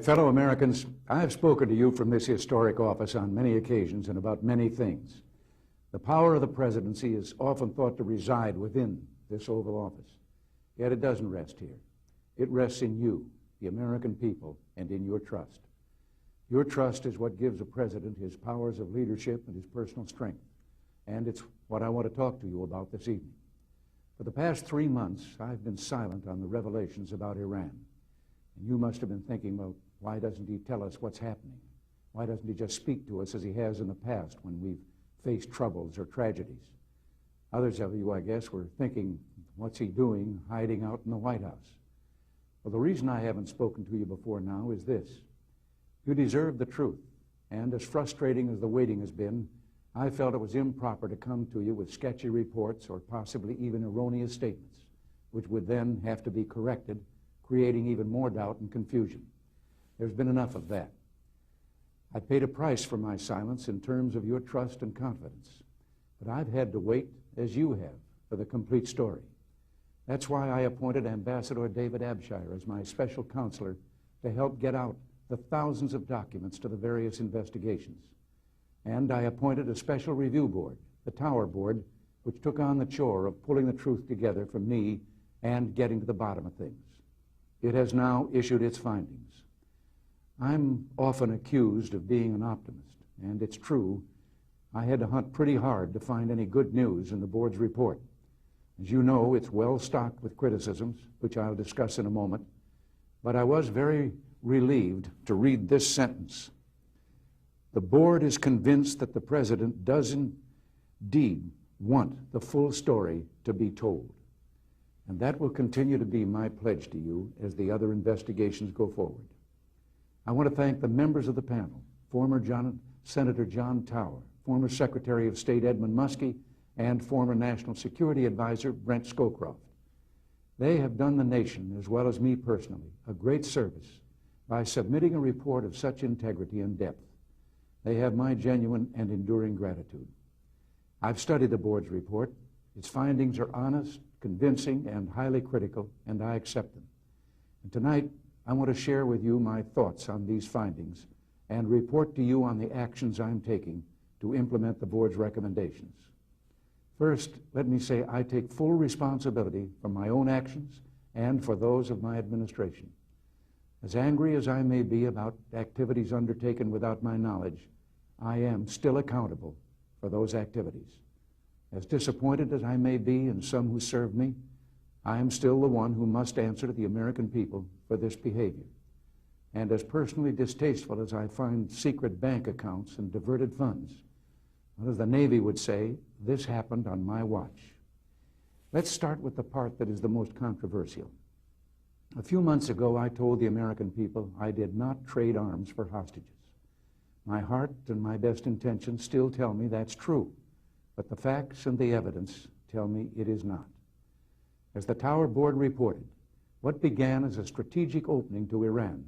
Fellow Americans, I have spoken to you from this historic office on many occasions and about many things. The power of the presidency is often thought to reside within this Oval Office. Yet it doesn't rest here. It rests in you, the American people, and in your trust. Your trust is what gives a president his powers of leadership and his personal strength. And it's what I want to talk to you about this evening. For the past 3 months, I've been silent on the revelations about Iran. And you must have been thinking, well, why doesn't he tell us what's happening? Why doesn't he just speak to us as he has in the past when we've faced troubles or tragedies? Others of you, I guess, were thinking, what's he doing hiding out in the White House? Well, the reason I haven't spoken to you before now is this. You deserve the truth, and as frustrating as the waiting has been, I felt it was improper to come to you with sketchy reports or possibly even erroneous statements, which would then have to be corrected, creating even more doubt and confusion. There's been enough of that. I paid a price for my silence in terms of your trust and confidence, but I've had to wait, as you have, for the complete story. That's why I appointed Ambassador David Abshire as my special counselor to help get out the thousands of documents to the various investigations. And I appointed a special review board, the Tower Board, which took on the chore of pulling the truth together for me and getting to the bottom of things. It has now issued its findings. I'm often accused of being an optimist, and it's true. I had to hunt pretty hard to find any good news in the board's report. As you know, it's well stocked with criticisms, which I'll discuss in a moment, but I was very relieved to read this sentence. The board is convinced that the president does indeed want the full story to be told. And that will continue to be my pledge to you as the other investigations go forward. I want to thank the members of the panel, former Senator John Tower, former Secretary of State Edmund Muskie, and former National Security Advisor Brent Scowcroft. They have done the nation, as well as me personally, a great service by submitting a report of such integrity and depth. They have my genuine and enduring gratitude. I've studied the board's report. Its findings are honest, convincing, and highly critical, and I accept them. And tonight, I want to share with you my thoughts on these findings and report to you on the actions I'm taking to implement the board's recommendations. First, let me say I take full responsibility for my own actions and for those of my administration. As angry as I may be about activities undertaken without my knowledge, I am still accountable for those activities. As disappointed as I may be in some who served me, I am still the one who must answer to the American people for this behavior. And as personally distasteful as I find secret bank accounts and diverted funds, well, as the Navy would say, this happened on my watch. Let's start with the part that is the most controversial. A few months ago, I told the American people I did not trade arms for hostages. My heart and my best intentions still tell me that's true, but the facts and the evidence tell me it is not. As the Tower Board reported, what began as a strategic opening to Iran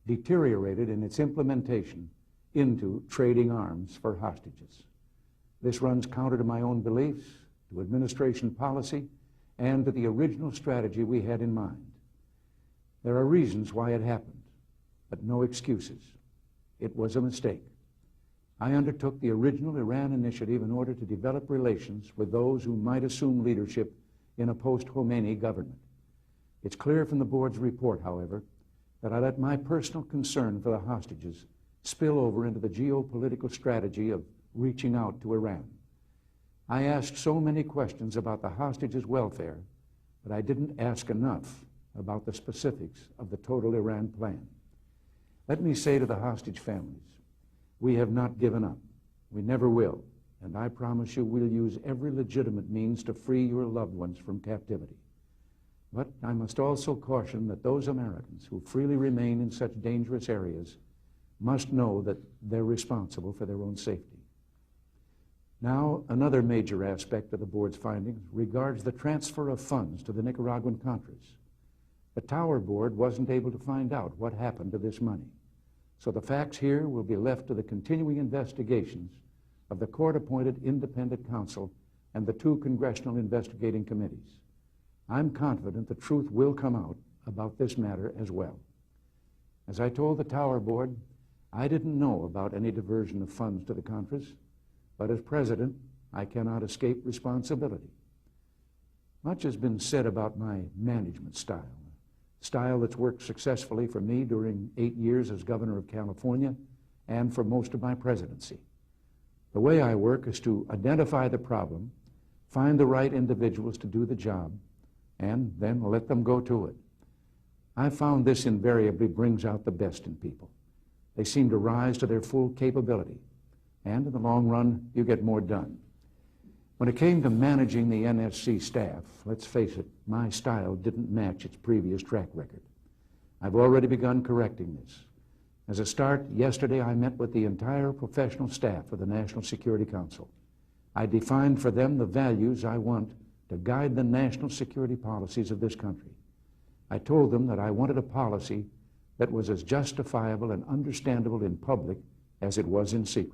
deteriorated in its implementation into trading arms for hostages. This runs counter to my own beliefs, to administration policy, and to the original strategy we had in mind. There are reasons why it happened, but no excuses. It was a mistake. I undertook the original Iran initiative in order to develop relations with those who might assume leadership in a post-Khomeini government. It's clear from the board's report, however, that I let my personal concern for the hostages spill over into the geopolitical strategy of reaching out to Iran. I asked so many questions about the hostages' welfare, but I didn't ask enough about the specifics of the total Iran plan. Let me say to the hostage families, we have not given up. We never will. And I promise you we'll use every legitimate means to free your loved ones from captivity. But I must also caution that those Americans who freely remain in such dangerous areas must know that they're responsible for their own safety. Now, another major aspect of the board's findings regards the transfer of funds to the Nicaraguan Contras. The Tower Board wasn't able to find out what happened to this money. So the facts here will be left to the continuing investigations of the court-appointed independent counsel and the 2 congressional investigating committees. I'm confident the truth will come out about this matter as well. As I told the Tower Board, I didn't know about any diversion of funds to the Contras, but as president, I cannot escape responsibility. Much has been said about my management style that's worked successfully for me during 8 years as governor of California and for most of my presidency. The way I work is to identify the problem, find the right individuals to do the job, and then let them go to it. I've found this invariably brings out the best in people. They seem to rise to their full capability, and in the long run, you get more done. When it came to managing the NSC staff, let's face it, my style didn't match its previous track record. I've already begun correcting this. As a start, yesterday I met with the entire professional staff of the National Security Council. I defined for them the values I want to guide the national security policies of this country. I told them that I wanted a policy that was as justifiable and understandable in public as it was in secret.